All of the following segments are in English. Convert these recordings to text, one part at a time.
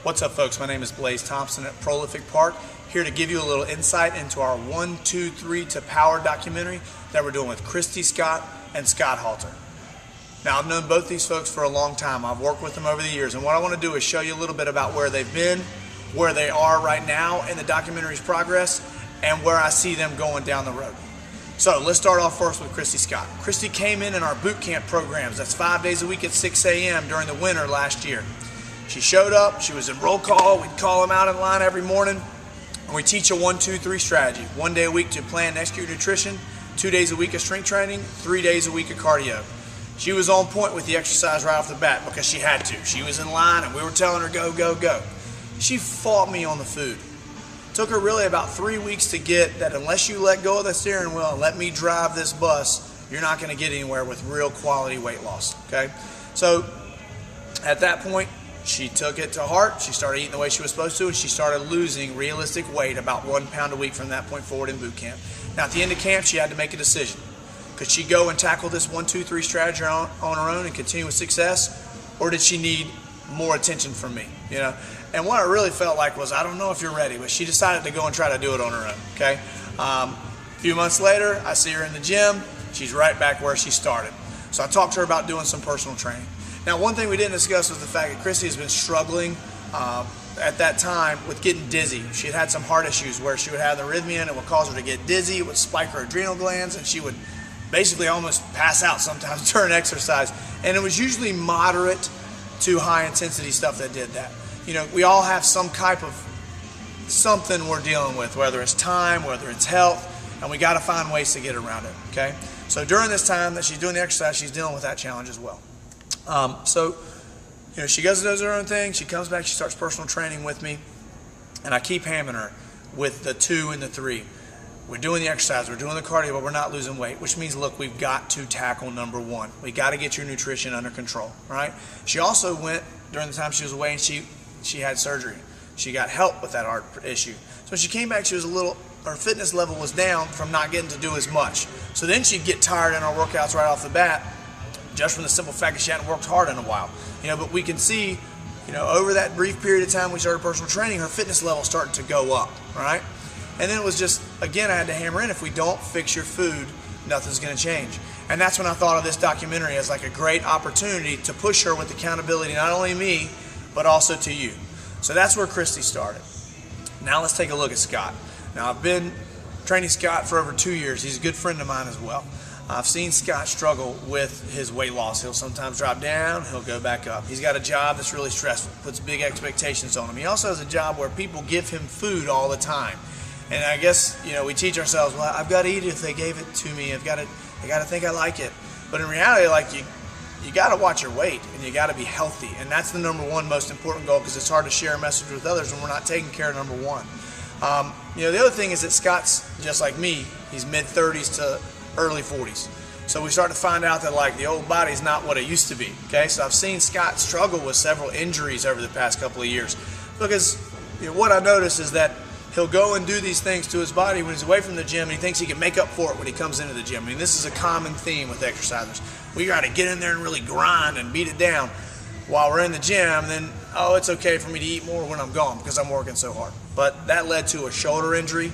What's up, folks? My name is Blaze Thompson at Prolific Park, here to give you a little insight into our 1, 2, 3 to Power documentary that we're doing with Christy Scott and Scott Halter. Now, I've known both these folks for a long time. I've worked with them over the years, and what I want to do is show you a little bit about where they've been, where they are right now in the documentary's progress, and where I see them going down the road. So let's start off first with Christy Scott. Christy came in our boot camp programs. That's 5 days a week at 6 a.m. during the winter last year. She showed up, she was in roll call, we'd call them out in line every morning, and we teach a 1, 2, 3 strategy. 1 day a week to plan and execute nutrition, 2 days a week of strength training, 3 days a week of cardio. She was on point with the exercise right off the bat because she had to. She was in line and we were telling her go, go, go. She fought me on the food. It took her really about 3 weeks to get that unless you let go of the steering wheel and let me drive this bus, you're not going to get anywhere with real quality weight loss, okay? So at that point, she took it to heart. She started eating the way she was supposed to, and she started losing realistic weight, about 1 pound a week from that point forward in boot camp. Now, at the end of camp, she had to make a decision. Could she go and tackle this 1, 2, 3 strategy on her own and continue with success, or did she need more attention from me? You know, and what I really felt like was, I don't know if you're ready, but she decided to go and try to do it on her own. Okay. A few months later, I see her in the gym. She's right back where she started. So I talked to her about doing some personal training. Now, one thing we didn't discuss was the fact that Christy has been struggling at that time with getting dizzy. She had had some heart issues where she would have the arrhythmia and it would cause her to get dizzy. It would spike her adrenal glands and she would basically almost pass out sometimes during exercise. And it was usually moderate to high intensity stuff that did that. You know, we all have some type of something we're dealing with, whether it's time, whether it's health, and we got to find ways to get around it, okay? So during this time that she's doing the exercise, she's dealing with that challenge as well. So, you know, she goes and does her own thing. She comes back, she starts personal training with me, and I keep hammering her with the 2 and the 3. We're doing the exercise, we're doing the cardio, but we're not losing weight, which means, look, we've got to tackle number 1. We got to get your nutrition under control, right? She also went, during the time she was away, and she had surgery. She got help with that heart issue. So when she came back, she was her fitness level was down from not getting to do as much. So then she'd get tired in our workouts right off the bat, just from the simple fact that she hadn't worked hard in a while. You know, but we can see, you know, over that brief period of time we started personal training, her fitness level started to go up, right? And then it was just, again, I had to hammer in, if we don't fix your food, nothing's going to change. And that's when I thought of this documentary as like a great opportunity to push her with accountability, not only me, but also to you. So that's where Christy started. Now let's take a look at Scott. Now, I've been training Scott for over 2 years. He's a good friend of mine as well. I've seen Scott struggle with his weight loss. He'll sometimes drop down, he'll go back up. He's got a job that's really stressful, puts big expectations on him. He also has a job where people give him food all the time. And I guess, you know, we teach ourselves, well, I've got to eat it if they gave it to me. I got to think I like it. But in reality, like, you got to watch your weight and you got to be healthy. And that's the number 1 most important goal, because it's hard to share a message with others when we're not taking care of number 1. You know, the other thing is that Scott's just like me. He's mid-30s to early 40s. So we start to find out that, like, the old body's not what it used to be, okay? So I've seen Scott struggle with several injuries over the past couple of years, because, you know, what I notice is that he'll go and do these things to his body when he's away from the gym, and he thinks he can make up for it when he comes into the gym. I mean, this is a common theme with exercisers. We got to get in there and really grind and beat it down while we're in the gym, then, oh, it's okay for me to eat more when I'm gone because I'm working so hard. But that led to a shoulder injury.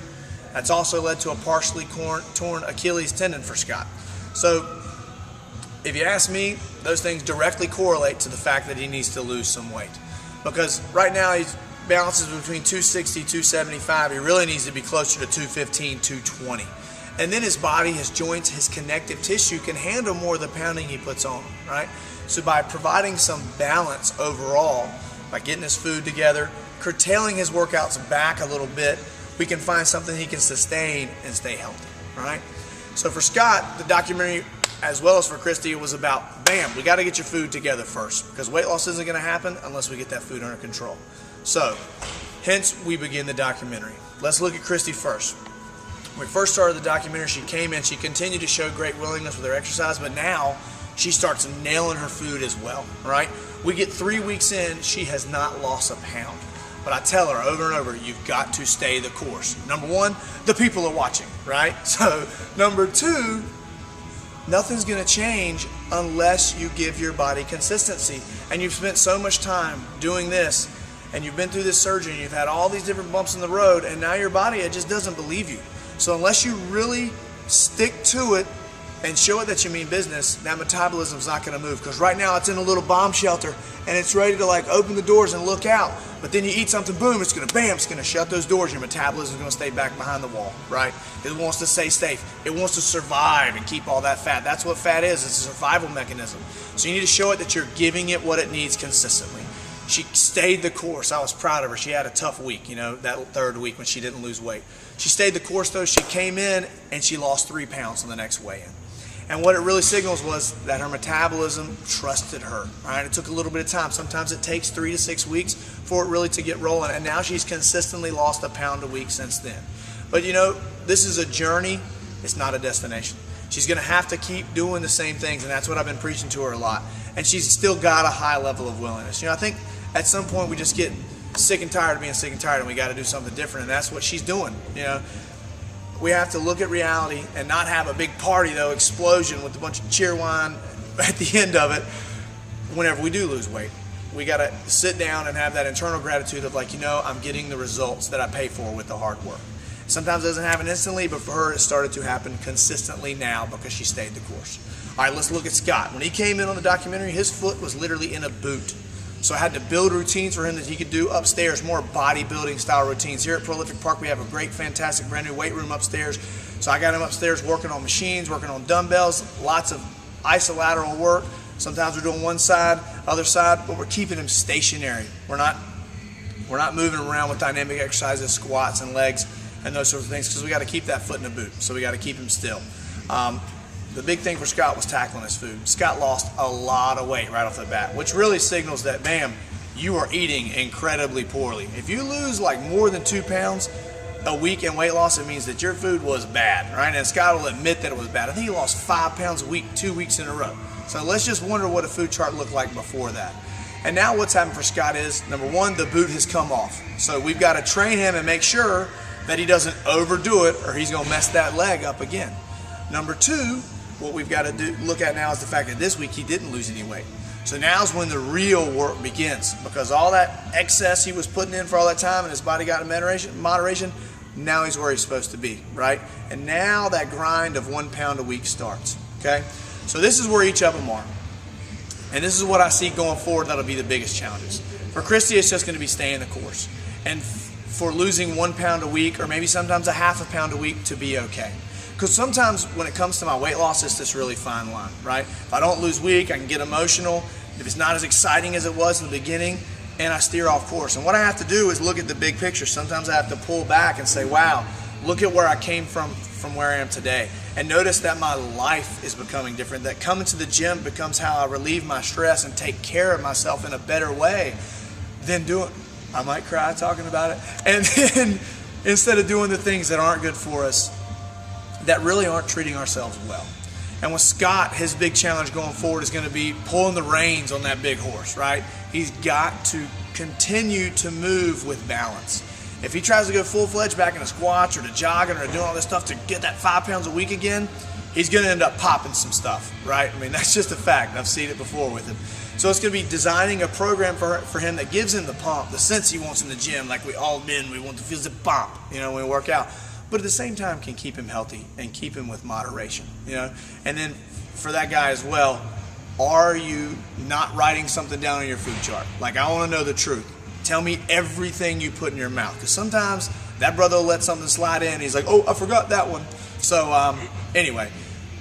That's also led to a partially torn Achilles tendon for Scott. So if you ask me, those things directly correlate to the fact that he needs to lose some weight. Because right now he balances between 260, 275. He really needs to be closer to 215, 220. And then his body, his joints, his connective tissue can handle more of the pounding he puts on, right? So by providing some balance overall, by getting his food together, curtailing his workouts back a little bit, we can find something he can sustain and stay healthy, right? So for Scott, the documentary, as well as for Christy, it was about, bam, we got to get your food together first, because weight loss isn't going to happen unless we get that food under control. So, hence we begin the documentary. Let's look at Christy first. When we first started the documentary, she came in, she continued to show great willingness with her exercise, but now she starts nailing her food as well, right? We get 3 weeks in, she has not lost a pound. But I tell her over and over, you've got to stay the course. Number 1, the people are watching, right? So number 2, nothing's going to change unless you give your body consistency. And you've spent so much time doing this, and you've been through this surgery and you've had all these different bumps in the road, and now your body, it just doesn't believe you. So unless you really stick to it and show it that you mean business, that metabolism's not going to move. Because right now it's in a little bomb shelter and it's ready to like open the doors and look out. But then you eat something, boom, it's going to bam, it's going to shut those doors. Your metabolism's going to stay back behind the wall, right? It wants to stay safe. It wants to survive and keep all that fat. That's what fat is. It's a survival mechanism. So you need to show it that you're giving it what it needs consistently. She stayed the course. I was proud of her. She had a tough week, you know, that third week when she didn't lose weight. She stayed the course though. She came in and she lost 3 pounds on the next weigh-in. And what it really signals was that her metabolism trusted her. All right, it took a little bit of time. Sometimes it takes 3 to 6 weeks for it really to get rolling. And now she's consistently lost a pound a week since then. But you know, this is a journey. It's not a destination. She's going to have to keep doing the same things, and that's what I've been preaching to her a lot. And she's still got a high level of willingness. You know, I think at some point we just get sick and tired of being sick and tired, and we got to do something different, and that's what she's doing. You know, we have to look at reality and not have a big party, though, explosion with a bunch of cheer wine at the end of it whenever we do lose weight. We got to sit down and have that internal gratitude of like, you know, I'm getting the results that I pay for with the hard work. Sometimes it doesn't happen instantly, but for her it started to happen consistently now because she stayed the course. All right, let's look at Scott. When he came in on the documentary, his foot was literally in a boot. So I had to build routines for him that he could do upstairs, more bodybuilding style routines. Here at Prolific Park, we have a great, fantastic, brand new weight room upstairs. So I got him upstairs working on machines, working on dumbbells, lots of isolateral work. Sometimes we're doing one side, other side, but we're keeping him stationary. We're not moving around with dynamic exercises, squats and legs and those sorts of things, because we got to keep that foot in the boot. So we got to keep him still. The big thing for Scott was tackling his food. Scott lost a lot of weight right off the bat, which really signals that, bam, you are eating incredibly poorly. If you lose like more than 2 pounds a week in weight loss, it means that your food was bad, right? And Scott will admit that it was bad. I think he lost 5 pounds a week, 2 weeks in a row. So let's just wonder what a food chart looked like before that. And now what's happened for Scott is, number one, the boot has come off. So we've got to train him and make sure that he doesn't overdo it or he's going to mess that leg up again. Number two, what we've got to look at now is the fact that this week he didn't lose any weight. So now's when the real work begins, because all that excess he was putting in for all that time and his body got in moderation, now he's where he's supposed to be, right? And now that grind of 1 pound a week starts, okay? So this is where each of them are. And this is what I see going forward that'll be the biggest challenges. For Christy, it's just going to be staying the course. And for losing 1 pound a week, or maybe sometimes a half a pound a week, to be okay. Because sometimes when it comes to my weight loss, it's this really fine line, right? If I don't lose weight, I can get emotional. If it's not as exciting as it was in the beginning, and I steer off course. And what I have to do is look at the big picture. Sometimes I have to pull back and say, wow, look at where I came from where I am today. And notice that my life is becoming different, that coming to the gym becomes how I relieve my stress and take care of myself in a better way than doing, I might cry talking about it, and then instead of doing the things that aren't good for us, that really aren't treating ourselves well. And with Scott, his big challenge going forward is going to be pulling the reins on that big horse, right? He's got to continue to move with balance. If he tries to go full-fledged back into squats or to jogging or doing all this stuff to get that 5 pounds a week again, he's going to end up popping some stuff, right? I mean, that's just a fact. I've seen it before with him. So it's going to be designing a program for him that gives him the pump, the sense he wants in the gym, like we all been. We want to feel the pump, you know, when we work out. But at the same time can keep him healthy and keep him with moderation, you know. And then for that guy as well, are you not writing something down on your food chart? Like, I want to know the truth. Tell me everything you put in your mouth, because sometimes that brother will let something slide in. He's like, oh, I forgot that one. So anyway,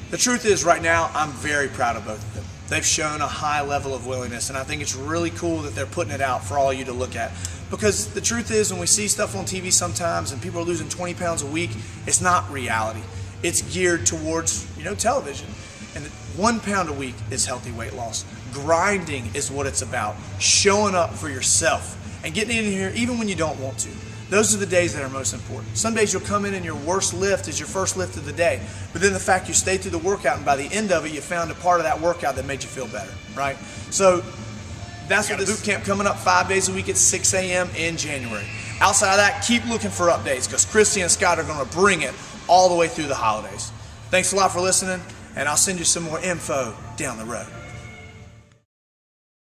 the truth is right now I'm very proud of both of them. They've shown a high level of willingness, and I think it's really cool that they're putting it out for all you to look at. Because the truth is, when we see stuff on TV sometimes and people are losing 20 pounds a week, it's not reality. It's geared towards, you know, television. And 1 pound a week is healthy weight loss. Grinding is what it's about. Showing up for yourself and getting in here even when you don't want to. Those are the days that are most important. Some days you'll come in and your worst lift is your first lift of the day. But then the fact you stayed through the workout and by the end of it you found a part of that workout that made you feel better, right? So that's what this boot camp coming up 5 days a week at 6 a.m. in January. Outside of that, keep looking for updates, because Christy and Scott are going to bring it all the way through the holidays. Thanks a lot for listening, and I'll send you some more info down the road.